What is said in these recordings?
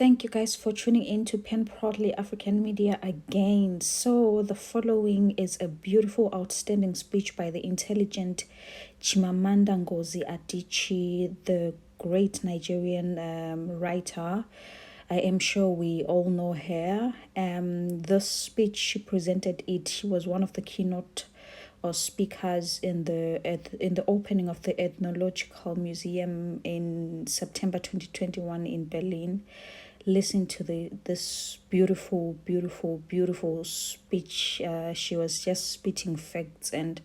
Thank you guys for tuning in to Pen Proudly African Media again. So, the following is a beautiful, outstanding speech by the intelligent Chimamanda Ngozi Adichie, the great Nigerian writer. I am sure we all know her. This speech she presented she was one of the keynote or speakers in the opening of the Ethnological Museum in September 2021 in Berlin. Listen to this beautiful, beautiful, beautiful speech. She was just spitting facts, and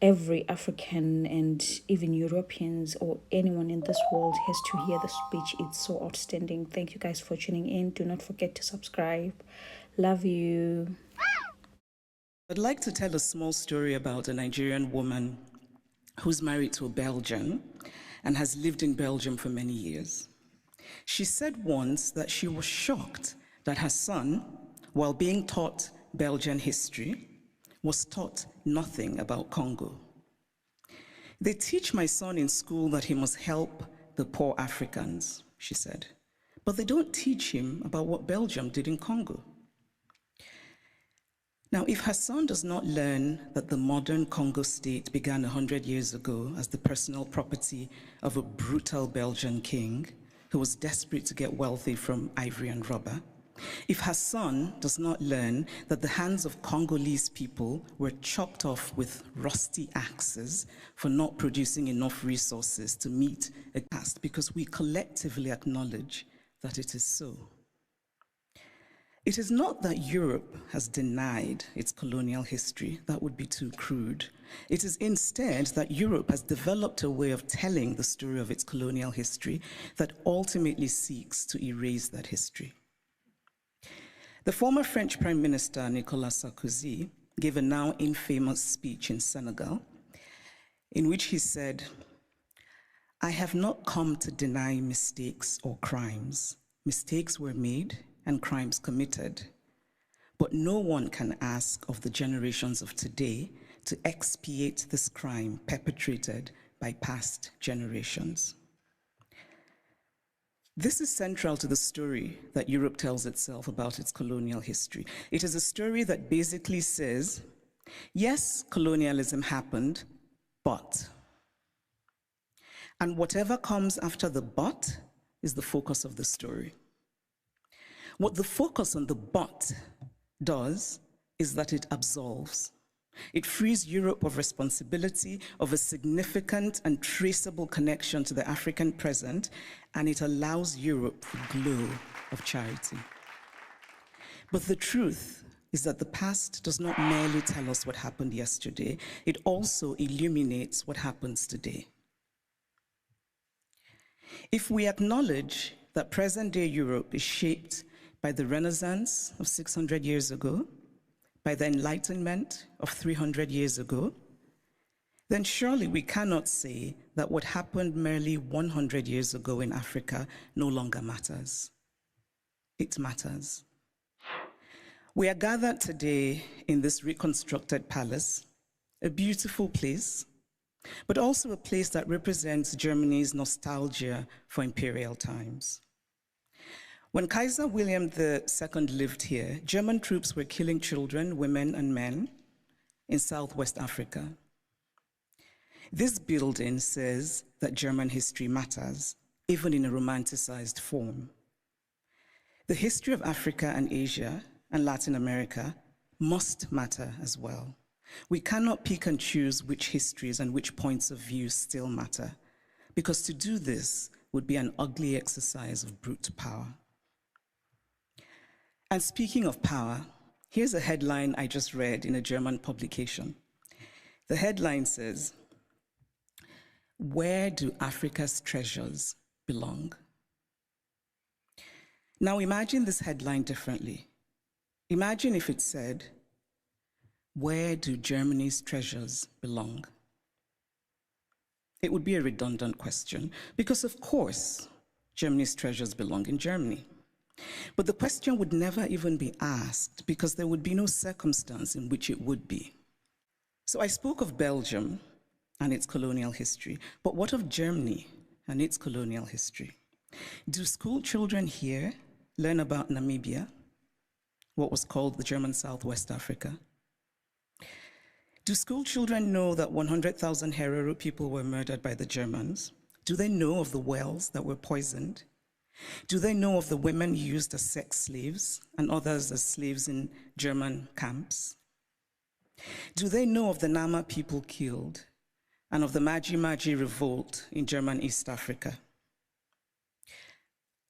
every African and even Europeans or anyone in this world has to hear the speech. It's so outstanding. Thank you guys for tuning in. Do not forget to subscribe. Love you. I'd like to tell a small story about a Nigerian woman who's married to a Belgian and has lived in Belgium for many years. She said once that she was shocked that her son, while being taught Belgian history, was taught nothing about Congo. They teach my son in school that he must help the poor Africans, she said, but they don't teach him about what Belgium did in Congo. Now, if her son does not learn that the modern Congo state began 100 years ago as the personal property of a brutal Belgian king who was desperate to get wealthy from ivory and rubber, if her son does not learn that the hands of Congolese people were chopped off with rusty axes for not producing enough resources to meet a task, because we collectively acknowledge that it is so. It is not that Europe has denied its colonial history. That would be too crude. It is instead that Europe has developed a way of telling the story of its colonial history that ultimately seeks to erase that history. The former French Prime Minister, Nicolas Sarkozy, gave a now infamous speech in Senegal in which he said, "I have not come to deny mistakes or crimes. Mistakes were made and crimes committed. But no one can ask of the generations of today to expiate this crime perpetrated by past generations." This is central to the story that Europe tells itself about its colonial history. It is a story that basically says, yes, colonialism happened, but. And whatever comes after the but is the focus of the story. What the focus on the but does is that it absolves. It frees Europe of responsibility, of a significant and traceable connection to the African present, and it allows Europe the glow of charity. But the truth is that the past does not merely tell us what happened yesterday, it also illuminates what happens today. If we acknowledge that present-day Europe is shaped by the Renaissance of 600 years ago, by the Enlightenment of 300 years ago, then surely we cannot say that what happened merely 100 years ago in Africa no longer matters. It matters. We are gathered today in this reconstructed palace, a beautiful place, but also a place that represents Germany's nostalgia for imperial times. When Kaiser William II lived here, German troops were killing children, women, and men in Southwest Africa. This building says that German history matters, even in a romanticized form. The history of Africa and Asia and Latin America must matter as well. We cannot pick and choose which histories and which points of view still matter, because to do this would be an ugly exercise of brute power. And speaking of power, here's a headline I just read in a German publication. The headline says, "Where do Africa's treasures belong?" Now imagine this headline differently. Imagine if it said, "Where do Germany's treasures belong?" It would be a redundant question, because of course, Germany's treasures belong in Germany. But the question would never even be asked because there would be no circumstance in which it would be. So I spoke of Belgium and its colonial history, but what of Germany and its colonial history? Do school children here learn about Namibia, what was called the German Southwest Africa? Do school children know that 100,000 Herero people were murdered by the Germans? Do they know of the wells that were poisoned? Do they know of the women used as sex slaves and others as slaves in German camps? Do they know of the Nama people killed and of the Maji Maji revolt in German East Africa?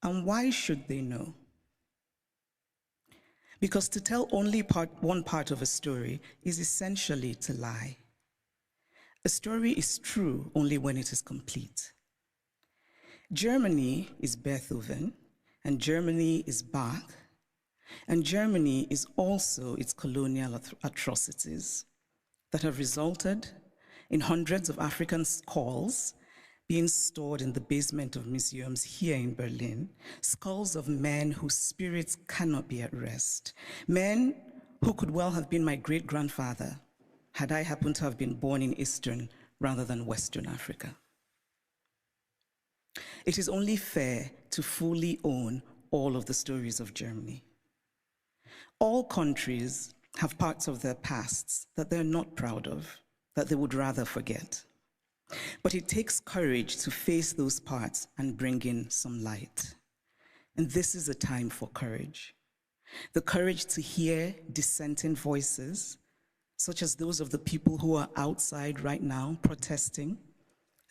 And why should they know? Because to tell only one part of a story is essentially to lie. A story is true only when it is complete. Germany is Beethoven, and Germany is Bach, and Germany is also its colonial atrocities that have resulted in hundreds of African skulls being stored in the basement of museums here in Berlin, skulls of men whose spirits cannot be at rest, men who could well have been my great-grandfather had I happened to have been born in Eastern rather than Western Africa. It is only fair to fully own all of the stories of Germany. All countries have parts of their pasts that they're not proud of, that they would rather forget. But it takes courage to face those parts and bring in some light. And this is a time for courage. The courage to hear dissenting voices, such as those of the people who are outside right now protesting.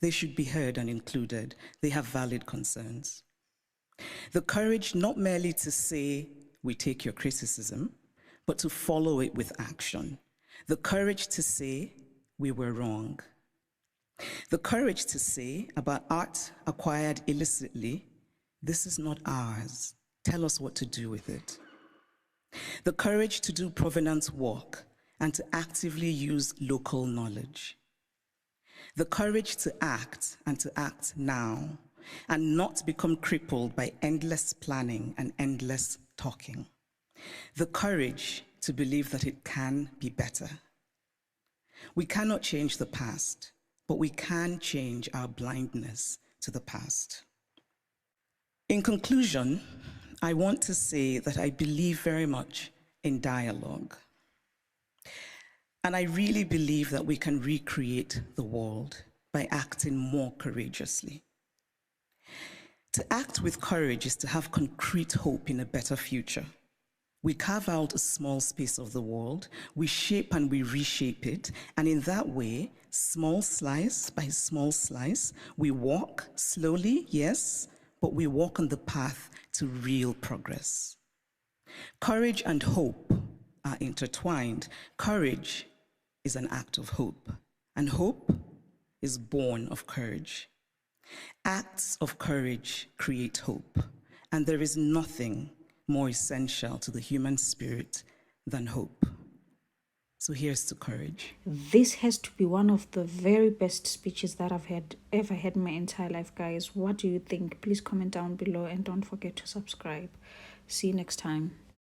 They should be heard and included. They have valid concerns. The courage not merely to say, we take your criticism, but to follow it with action. The courage to say, we were wrong. The courage to say about art acquired illicitly, this is not ours. Tell us what to do with it. The courage to do provenance work and to actively use local knowledge. The courage to act and to act now and not become crippled by endless planning and endless talking. The courage to believe that it can be better. We cannot change the past, but we can change our blindness to the past. In conclusion, I want to say that I believe very much in dialogue. And I really believe that we can recreate the world by acting more courageously. To act with courage is to have concrete hope in a better future. We carve out a small space of the world, we shape and we reshape it, and in that way, small slice by small slice, we walk slowly, yes, but we walk on the path to real progress. Courage and hope are intertwined. Courage is an act of hope, and hope is born of courage. Acts of courage create hope, and there is nothing more essential to the human spirit than hope. So here's to courage. This has to be one of the very best speeches that I've ever had in my entire life, guys. What do you think? Please comment down below and don't forget to subscribe. See you next time.